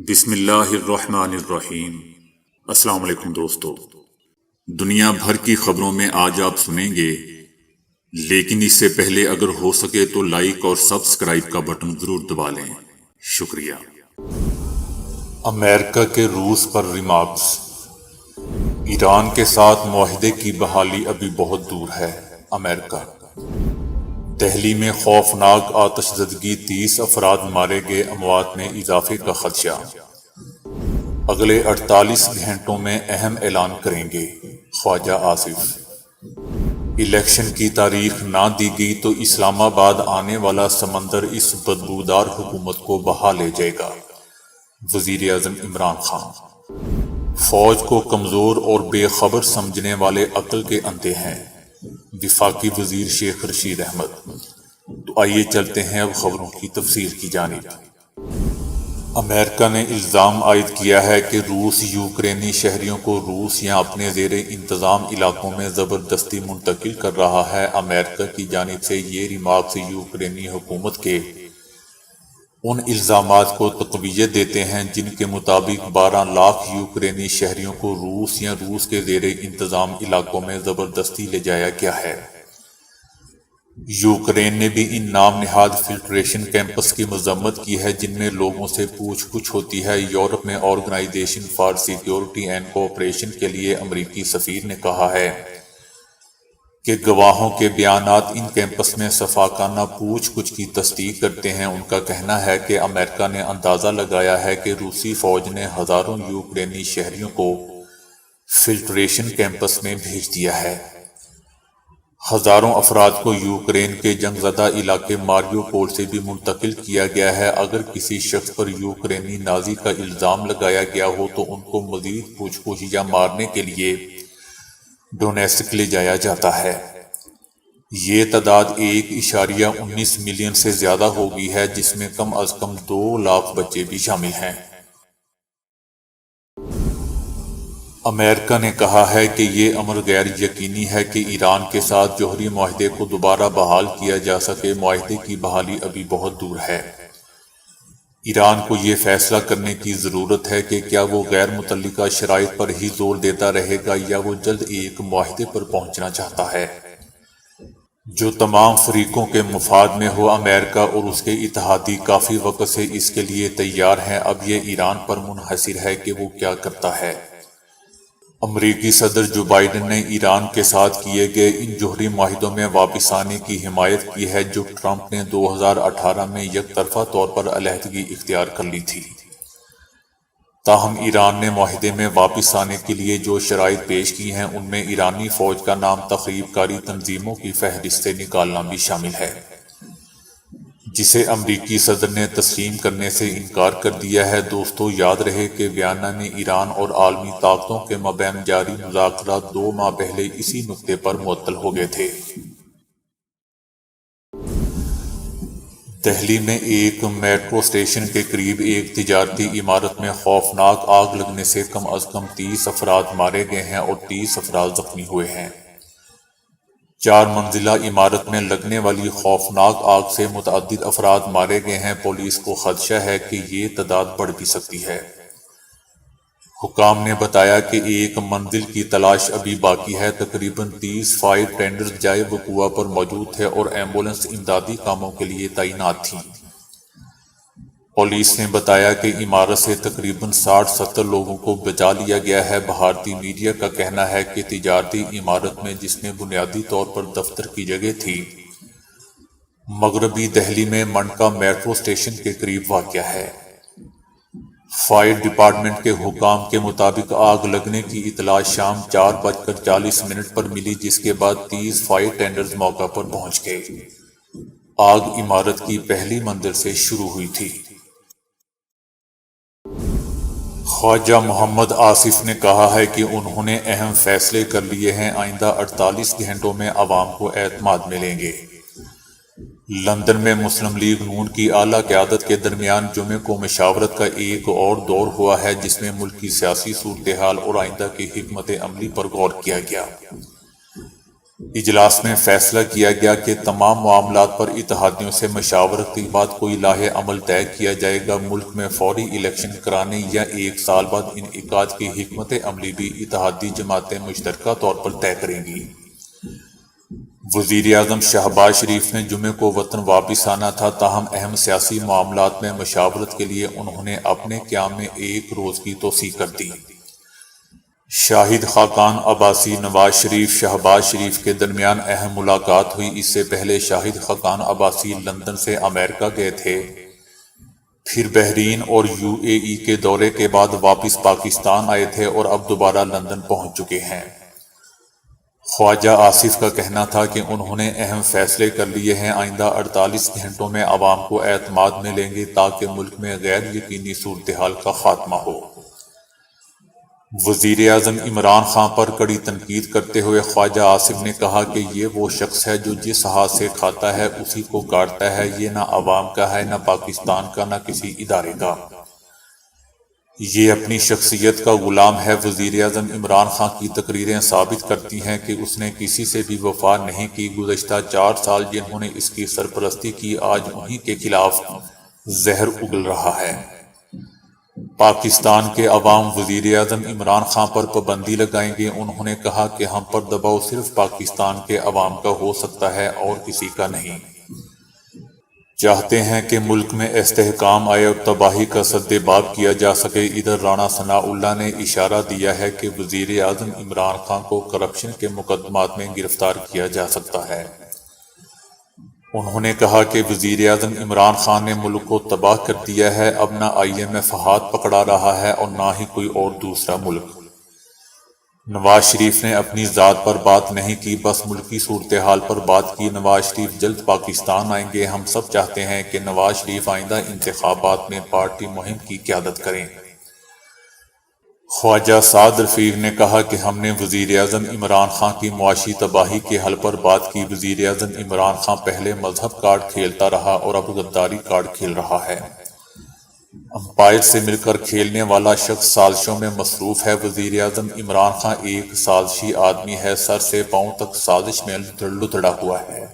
بسم اللہ الرحمن الرحیم۔ السلام علیکم دوستو، دنیا بھر کی خبروں میں آج آپ سنیں گے، لیکن اس سے پہلے اگر ہو سکے تو لائک اور سبسکرائب کا بٹن ضرور دبا لیں۔ شکریہ۔ امریکہ کے روس پر ریمارکس۔ ایران کے ساتھ معاہدے کی بحالی ابھی بہت دور ہے۔ امریکہ۔ دہلی میں خوفناک آتش زدگی، 30 افراد مارے گئے، اموات میں اضافے کا خدشہ۔ اگلے 48 گھنٹوں میں اہم اعلان کریں گے: خواجہ آصف۔ الیکشن کی تاریخ نہ دی گئی تو اسلام آباد آنے والا سمندر اس بدبودار حکومت کو بہا لے جائے گا: وزیر اعظم عمران خان۔ فوج کو کمزور اور بے خبر سمجھنے والے عقل کے اندھے ہیں: وفاقی وزیر شیخ رشید احمد۔ تو آئیے چلتے ہیں اب خبروں کی تفصیل کی جانب۔ امریکہ نے الزام عائد کیا ہے کہ روس یوکرینی شہریوں کو روس یا اپنے زیر انتظام علاقوں میں زبردستی منتقل کر رہا ہے۔ امریکہ کی جانب سے یہ ریمارکس یوکرینی حکومت کے ان الزامات کو تقویت دیتے ہیں جن کے مطابق 12 لاکھ یوکرینی شہریوں کو روس یا روس کے زیر انتظام علاقوں میں زبردستی لے جایا گیا ہے۔ یوکرین نے بھی ان نام نہاد فلٹریشن کیمپس کی مذمت کی ہے جن میں لوگوں سے پوچھ گچھ ہوتی ہے۔ یورپ میں organisation for security and cooperation کے لیے امریکی سفیر نے کہا ہے کہ گواہوں کے بیانات ان کیمپس میں شفاقانہ پوچھ گچھ کی تصدیق کرتے ہیں۔ ان کا کہنا ہے کہ امریکہ نے اندازہ لگایا ہے کہ روسی فوج نے ہزاروں یوکرینی شہریوں کو فلٹریشن کیمپس میں بھیج دیا ہے۔ ہزاروں افراد کو یوکرین کے جنگ زدہ علاقے ماریو پول سے بھی منتقل کیا گیا ہے۔ اگر کسی شخص پر یوکرینی نازی کا الزام لگایا گیا ہو تو ان کو مزید پوچھ گچھ یا مارنے کے لیے ڈونیٹسک لے جایا جاتا ہے۔ یہ تعداد 1.19 ملین سے زیادہ ہو گئی ہے، جس میں کم از کم 2 لاکھ بچے بھی شامل ہیں۔ امریکہ نے کہا ہے کہ یہ امر غیر یقینی ہے کہ ایران کے ساتھ جوہری معاہدے کو دوبارہ بحال کیا جا سکے۔ معاہدے کی بحالی ابھی بہت دور ہے۔ ایران کو یہ فیصلہ کرنے کی ضرورت ہے کہ کیا وہ غیر متعلقہ شرائط پر ہی زور دیتا رہے گا یا وہ جلد ایک معاہدے پر پہنچنا چاہتا ہے جو تمام فریقوں کے مفاد میں ہو۔ امریکہ اور اس کے اتحادی کافی وقت سے اس کے لیے تیار ہیں، اب یہ ایران پر منحصر ہے کہ وہ کیا کرتا ہے۔ امریکی صدر جو بائیڈن نے ایران کے ساتھ کیے گئے ان جوہری معاہدوں میں واپس آنے کی حمایت کی ہے جو ٹرمپ نے 2018 میں یک طرفہ طور پر علیحدگی اختیار کر لی تھی۔ تاہم ایران نے معاہدے میں واپس آنے کے لیے جو شرائط پیش کی ہیں ان میں ایرانی فوج کا نام تخریب کاری تنظیموں کی فہرست سے نکالنا بھی شامل ہے، جسے امریکی صدر نے تسلیم کرنے سے انکار کر دیا ہے۔ دوستو، یاد رہے کہ ویانا میں ایران اور عالمی طاقتوں کے مابین جاری مذاکرات 2 ماہ پہلے اسی نکتے پر معطل ہو گئے تھے۔ دہلی میں ایک میٹرو اسٹیشن کے قریب ایک تجارتی عمارت میں خوفناک آگ لگنے سے کم از کم 30 افراد مارے گئے ہیں اور 30 افراد زخمی ہوئے ہیں۔ 4 منزلہ عمارت میں لگنے والی خوفناک آگ سے متعدد افراد مارے گئے ہیں۔ پولیس کو خدشہ ہے کہ یہ تعداد بڑھ بھی سکتی ہے۔ حکام نے بتایا کہ ایک منزل کی تلاش ابھی باقی ہے۔ تقریباً 30 فائر ٹینڈرز جائے وقوع پر موجود تھے اور ایمبولینس امدادی کاموں کے لیے تعینات تھیں۔ پولیس نے بتایا کہ عمارت سے تقریباً 60-70 لوگوں کو بچا لیا گیا ہے۔ بھارتی میڈیا کا کہنا ہے کہ تجارتی عمارت میں، جس میں بنیادی طور پر دفتر کی جگہ تھی، مغربی دہلی میں منڈکا میٹرو اسٹیشن کے قریب واقع ہے۔ فائر ڈپارٹمنٹ کے حکام کے مطابق آگ لگنے کی اطلاع شام 4:40 پر ملی، جس کے بعد 30 فائر ٹینڈرز موقع پر پہنچ گئے۔ آگ عمارت کی پہلی منزل سے شروع ہوئی تھی۔ خواجہ محمد آصف نے کہا ہے کہ انہوں نے اہم فیصلے کر لیے ہیں، آئندہ 48 گھنٹوں میں عوام کو اعتماد ملیں گے۔ لندن میں مسلم لیگ نون کی اعلیٰ قیادت کے درمیان جمعے کو مشاورت کا ایک اور دور ہوا ہے جس میں ملک کی سیاسی صورتحال اور آئندہ کی حکمت عملی پر غور کیا گیا۔ اجلاس میں فیصلہ کیا گیا کہ تمام معاملات پر اتحادیوں سے مشاورت کے بعد کوئی لاہ عمل طے کیا جائے گا۔ ملک میں فوری الیکشن کرانے یا 1 سال بعد انعقاد کی حکمت عملی بھی اتحادی جماعتیں مشترکہ طور پر طے کریں گی۔ وزیر اعظم شہباز شریف نے جمعے کو وطن واپس آنا تھا، تاہم اہم سیاسی معاملات میں مشاورت کے لیے انہوں نے اپنے قیام میں 1 روز کی توسیع کر دی۔ شاہد خاقان عباسی نواز شریف شہباز شریف کے درمیان اہم ملاقات ہوئی۔ اس سے پہلے شاہد خاقان عباسی لندن سے امریکہ گئے تھے، پھر بحرین اور UAE کے دورے کے بعد واپس پاکستان آئے تھے اور اب دوبارہ لندن پہنچ چکے ہیں۔ خواجہ آصف کا کہنا تھا کہ انہوں نے اہم فیصلے کر لیے ہیں، آئندہ 48 گھنٹوں میں عوام کو اعتماد میں لیں گے تاکہ ملک میں غیر یقینی صورتحال کا خاتمہ ہو۔ وزیر اعظم عمران خان پر کڑی تنقید کرتے ہوئے خواجہ آصف نے کہا کہ یہ وہ شخص ہے جو جس ہاتھ سے کھاتا ہے اسی کو کاٹتا ہے، یہ نہ عوام کا ہے، نہ پاکستان کا، نہ کسی ادارے کا، یہ اپنی شخصیت کا غلام ہے۔ وزیر اعظم عمران خان کی تقریریں ثابت کرتی ہیں کہ اس نے کسی سے بھی وفا نہیں کی۔ گزشتہ 4 سال جنہوں نے اس کی سرپرستی کی، آج انہی کے خلاف زہر اگل رہا ہے۔ پاکستان کے عوام وزیر اعظم عمران خان پر پابندی لگائیں گے۔ انہوں نے کہا کہ ہم پر دباؤ صرف پاکستان کے عوام کا ہو سکتا ہے اور کسی کا نہیں۔ چاہتے ہیں کہ ملک میں استحکام آئے اور تباہی کا سدباب کیا جا سکے۔ ادھر رانا ثناء اللہ نے اشارہ دیا ہے کہ وزیر اعظم عمران خان کو کرپشن کے مقدمات میں گرفتار کیا جا سکتا ہے۔ انہوں نے کہا کہ وزیر اعظم عمران خان نے ملک کو تباہ کر دیا ہے، اب نہ IMF ہاتھ پکڑا رہا ہے اور نہ ہی کوئی اور دوسرا ملک۔ نواز شریف نے اپنی ذات پر بات نہیں کی، بس ملکی صورتحال پر بات کی۔ نواز شریف جلد پاکستان آئیں گے۔ ہم سب چاہتے ہیں کہ نواز شریف آئندہ انتخابات میں پارٹی مہم کی قیادت کریں۔ خواجہ سعد رفیق نے کہا کہ ہم نے وزیر اعظم عمران خان کی معاشی تباہی کے حل پر بات کی۔ وزیر اعظم عمران خان پہلے مذہب کارڈ کھیلتا رہا اور اب غداری کارڈ کھیل رہا ہے۔ امپائر سے مل کر کھیلنے والا شخص سازشوں میں مصروف ہے۔ وزیر اعظم عمران خان ایک سازشی آدمی ہے، سر سے پاؤں تک سازش میں لتڑا ہوا ہے۔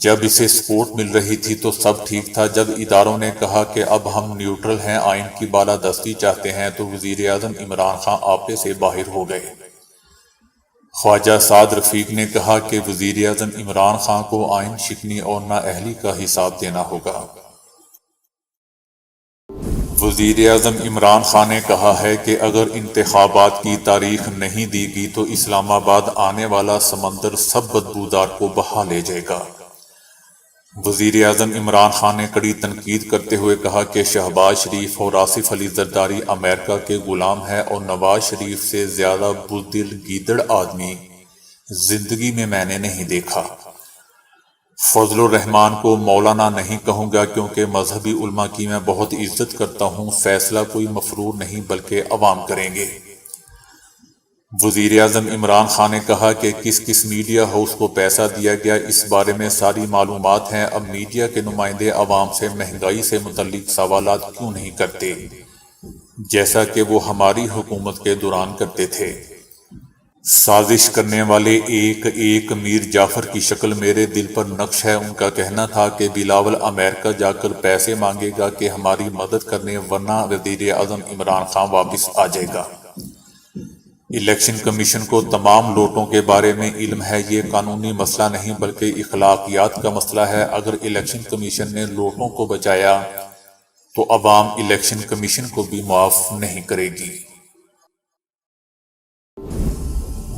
جب اسے سپورٹ مل رہی تھی تو سب ٹھیک تھا، جب اداروں نے کہا کہ اب ہم نیوٹرل ہیں، آئین کی بالادستی چاہتے ہیں، تو وزیر اعظم عمران خان آپے سے باہر ہو گئے۔ خواجہ سعد رفیق نے کہا کہ وزیر اعظم عمران خان کو آئین شکنی اور نااہلی کا حساب دینا ہوگا۔ وزیر اعظم عمران خان نے کہا ہے کہ اگر انتخابات کی تاریخ نہیں دی گئی تو اسلام آباد آنے والا سمندر سب بدبودار کو بہا لے جائے گا۔ وزیر اعظم عمران خان نے کڑی تنقید کرتے ہوئے کہا کہ شہباز شریف اور آصف علی زرداری امریکہ کے غلام ہیں اور نواز شریف سے زیادہ بزدل گیدڑ آدمی زندگی میں نے نہیں دیکھا۔ فضل الرحمان کو مولانا نہیں کہوں گا کیونکہ مذہبی علماء کی میں بہت عزت کرتا ہوں، فیصلہ کوئی مفرور نہیں بلکہ عوام کریں گے۔ وزیر اعظم عمران خان نے کہا کہ کس کس میڈیا ہاؤس کو پیسہ دیا گیا اس بارے میں ساری معلومات ہیں، اب میڈیا کے نمائندے عوام سے مہنگائی سے متعلق سوالات کیوں نہیں کرتے جیسا کہ وہ ہماری حکومت کے دوران کرتے تھے۔ سازش کرنے والے ایک میر جعفر کی شکل میرے دل پر نقش ہے۔ ان کا کہنا تھا کہ بلاول امریکہ جا کر پیسے مانگے گا کہ ہماری مدد کرنے، ورنہ وزیر اعظم عمران خان واپس آ جائے گا۔ الیکشن کمیشن کو تمام لوٹوں کے بارے میں علم ہے، یہ قانونی مسئلہ نہیں بلکہ اخلاقیات کا مسئلہ ہے۔ اگر الیکشن کمیشن نے لوٹوں کو بچایا تو عوام الیکشن کمیشن کو بھی معاف نہیں کرے گی۔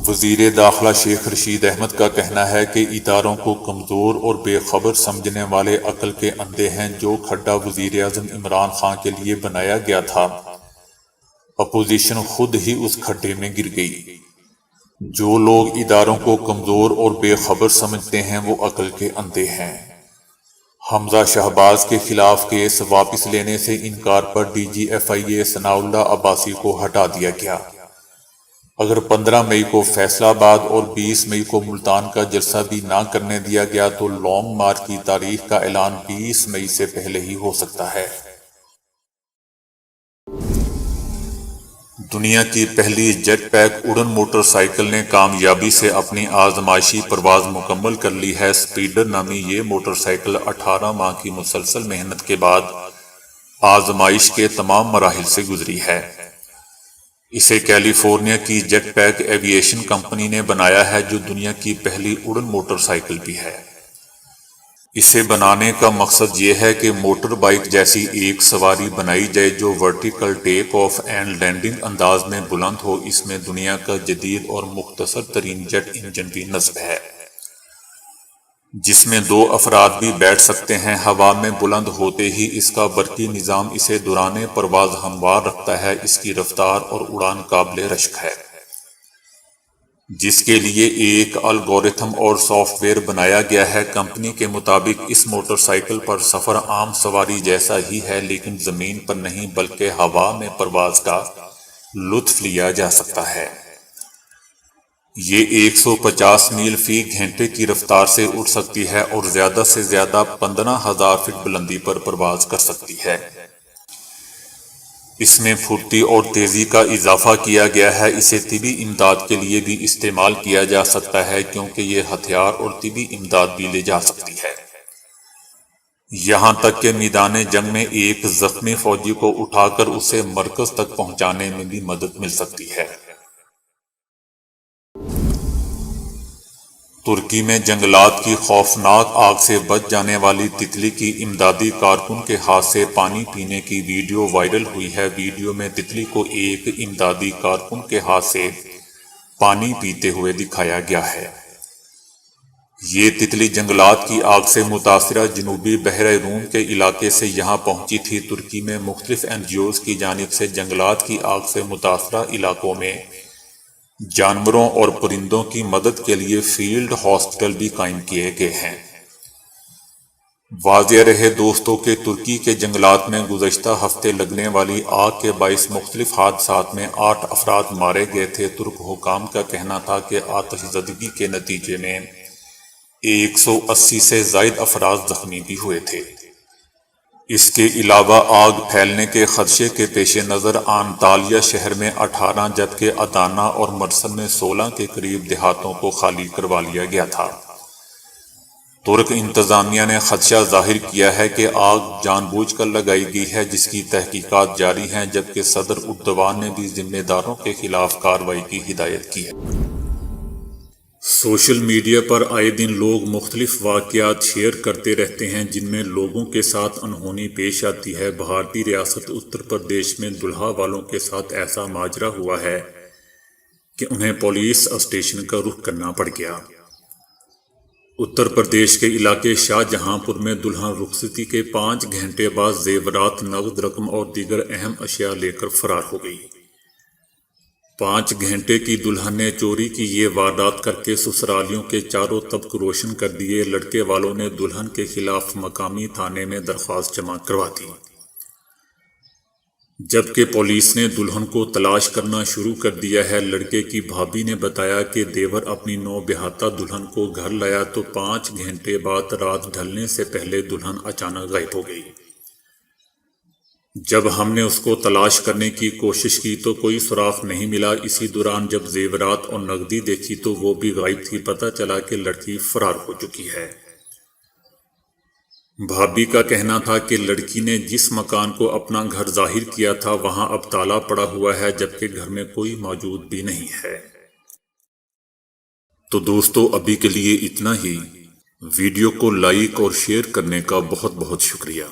وزیر داخلہ شیخ رشید احمد کا کہنا ہے کہ اداروں کو کمزور اور بے خبر سمجھنے والے عقل کے اندھے ہیں۔ جو کھڈا وزیر اعظم عمران خان کے لیے بنایا گیا تھا، اپوزیشن خود ہی اس کھڈے میں گر گئی۔ جو لوگ اداروں کو کمزور اور بے خبر سمجھتے ہیں وہ عقل کے اندھے ہیں۔ حمزہ شہباز کے خلاف کیس واپس لینے سے انکار پر DGFIA ثناء اللہ عباسی کو ہٹا دیا گیا۔ اگر 15 مئی کو فیصل آباد اور 20 مئی کو ملتان کا جلسہ بھی نہ کرنے دیا گیا تو لانگ مارچ کی تاریخ کا اعلان 20 مئی سے پہلے ہی ہو سکتا ہے۔ دنیا کی پہلی جیٹ پیک اڑن موٹر سائیکل نے کامیابی سے اپنی آزمائشی پرواز مکمل کر لی ہے۔ سپیڈر نامی یہ موٹر سائیکل 18 ماہ کی مسلسل محنت کے بعد آزمائش کے تمام مراحل سے گزری ہے۔ اسے کیلیفورنیا کی جیٹ پیک ایوی ایشن کمپنی نے بنایا ہے، جو دنیا کی پہلی اڑن موٹر سائیکل بھی ہے۔ اسے بنانے کا مقصد یہ ہے کہ موٹر بائیک جیسی ایک سواری بنائی جائے جو vertical take of and landing انداز میں بلند ہو۔ اس میں دنیا کا جدید اور مختصر ترین جیٹ انجن بھی نصب ہے، جس میں 2 افراد بھی بیٹھ سکتے ہیں۔ ہوا میں بلند ہوتے ہی اس کا برقی نظام اسے دوران پرواز ہموار رکھتا ہے۔ اس کی رفتار اور اڑان قابل رشک ہے، جس کے لیے ایک الگورتھم اور سافٹ ویئر بنایا گیا ہے۔ کمپنی کے مطابق اس موٹر سائیکل پر سفر عام سواری جیسا ہی ہے، لیکن زمین پر نہیں بلکہ ہوا میں پرواز کا لطف لیا جا سکتا ہے۔ یہ 150 میل فی گھنٹے کی رفتار سے اڑ سکتی ہے اور زیادہ سے زیادہ 15,000 فٹ بلندی پر پرواز کر سکتی ہے۔ اس میں پھرتی اور تیزی کا اضافہ کیا گیا ہے۔ اسے طبی امداد کے لیے بھی استعمال کیا جا سکتا ہے، کیونکہ یہ ہتھیار اور طبی امداد بھی لے جا سکتی ہے۔ یہاں تک کہ میدان جنگ میں ایک زخمی فوجی کو اٹھا کر اسے مرکز تک پہنچانے میں بھی مدد مل سکتی ہے۔ ترکی میں جنگلات کی خوفناک آگ سے بچ جانے والی تتلی کی امدادی کارکن کے ہاتھ سے پانی پینے کی ویڈیو وائرل ہوئی ہے۔ ویڈیو میں تتلی کو ایک امدادی کارکن کے ہاتھ سے پانی پیتے ہوئے دکھایا گیا ہے۔ یہ تتلی جنگلات کی آگ سے متاثرہ جنوبی بحیرہ روم کے علاقے سے یہاں پہنچی تھی۔ ترکی میں مختلف NGOs کی جانب سے جنگلات کی آگ سے متاثرہ علاقوں میں جانوروں اور پرندوں کی مدد کے لیے فیلڈ ہاسپٹل بھی قائم کیے گئے ہیں۔ واضح رہے دوستوں کہ ترکی کے جنگلات میں گزشتہ ہفتے لگنے والی آگ کے باعث مختلف حادثات میں 8 افراد مارے گئے تھے۔ ترک حکام کا کہنا تھا کہ آتش زدگی کے نتیجے میں 180 سے زائد افراد زخمی بھی ہوئے تھے۔ اس کے علاوہ آگ پھیلنے کے خدشے کے پیش نظر انطالیہ شہر میں 18 جبکہ ادانا اور مرسل میں 16 کے قریب دیہاتوں کو خالی کروا لیا گیا تھا۔ ترک انتظامیہ نے خدشہ ظاہر کیا ہے کہ آگ جان بوجھ کر لگائی گئی ہے، جس کی تحقیقات جاری ہیں، جبکہ صدر اردوان نے بھی ذمہ داروں کے خلاف کارروائی کی ہدایت کی ہے۔ سوشل میڈیا پر آئے دن لوگ مختلف واقعات شیئر کرتے رہتے ہیں، جن میں لوگوں کے ساتھ انہونی پیش آتی ہے۔ بھارتی ریاست اتر پردیش میں دلہا والوں کے ساتھ ایسا ماجرا ہوا ہے کہ انہیں پولیس اسٹیشن کا رخ کرنا پڑ گیا۔ اتر پردیش کے علاقے شاہ جہاں پور میں دلہن رخصتی کے 5 گھنٹے بعد زیورات، نقد رقم اور دیگر اہم اشیاء لے کر فرار ہو گئی۔ 5 گھنٹے کی دلہن نے چوری کی یہ واردات کر کے سسرالیوں کے چاروں طبق روشن کر دیے۔ لڑکے والوں نے دلہن کے خلاف مقامی تھانے میں درخواست جمع کروا دی، جبکہ پولیس نے دلہن کو تلاش کرنا شروع کر دیا ہے۔ لڑکے کی بھابھی نے بتایا کہ دیور اپنی نوبہاتا دلہن کو گھر لایا تو 5 گھنٹے بعد رات ڈھلنے سے پہلے دلہن اچانک غائب ہو گئی۔ جب ہم نے اس کو تلاش کرنے کی کوشش کی تو کوئی سراغ نہیں ملا۔ اسی دوران جب زیورات اور نقدی دیکھی تو وہ بھی غائب تھی۔ پتہ چلا کہ لڑکی فرار ہو چکی ہے۔ بھابھی کا کہنا تھا کہ لڑکی نے جس مکان کو اپنا گھر ظاہر کیا تھا وہاں اب تالا پڑا ہوا ہے، جبکہ گھر میں کوئی موجود بھی نہیں ہے۔ تو دوستو ابھی کے لیے اتنا ہی۔ ویڈیو کو لائک اور شیئر کرنے کا بہت بہت شکریہ۔